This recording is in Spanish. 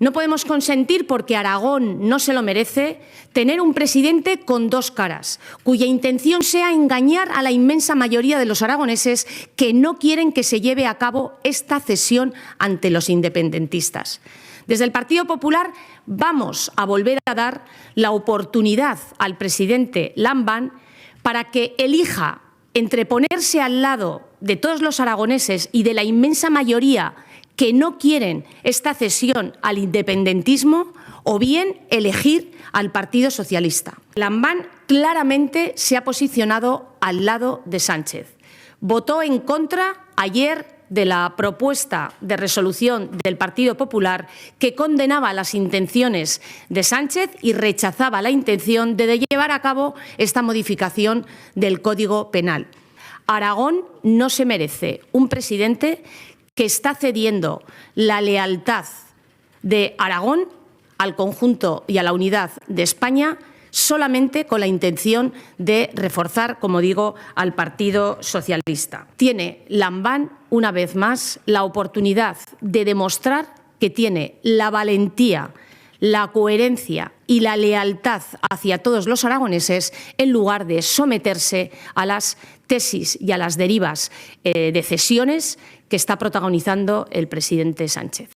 No podemos consentir, porque Aragón no se lo merece, tener un presidente con dos caras, cuya intención sea engañar a la inmensa mayoría de los aragoneses que no quieren que se lleve a cabo esta cesión ante los independentistas. Desde el Partido Popular vamos a volver a dar la oportunidad al presidente Lambán para que elija entre ponerse al lado de todos los aragoneses y de la inmensa mayoría que no quieren esta cesión al independentismo, o bien elegir al Partido Socialista. Lambán claramente se ha posicionado al lado de Sánchez. Votó en contra ayer de la propuesta de resolución del Partido Popular que condenaba las intenciones de Sánchez y rechazaba la intención de llevar a cabo esta modificación del Código Penal. Aragón no se merece un presidente que está cediendo la lealtad de Aragón al conjunto y a la unidad de España solamente con la intención de reforzar, como digo, al Partido Socialista. Tiene Lambán, una vez más, la oportunidad de demostrar que tiene la valentía, la coherencia y la lealtad hacia todos los aragoneses en lugar de someterse a las tesis y a las derivas de cesiones que está protagonizando el presidente Sánchez.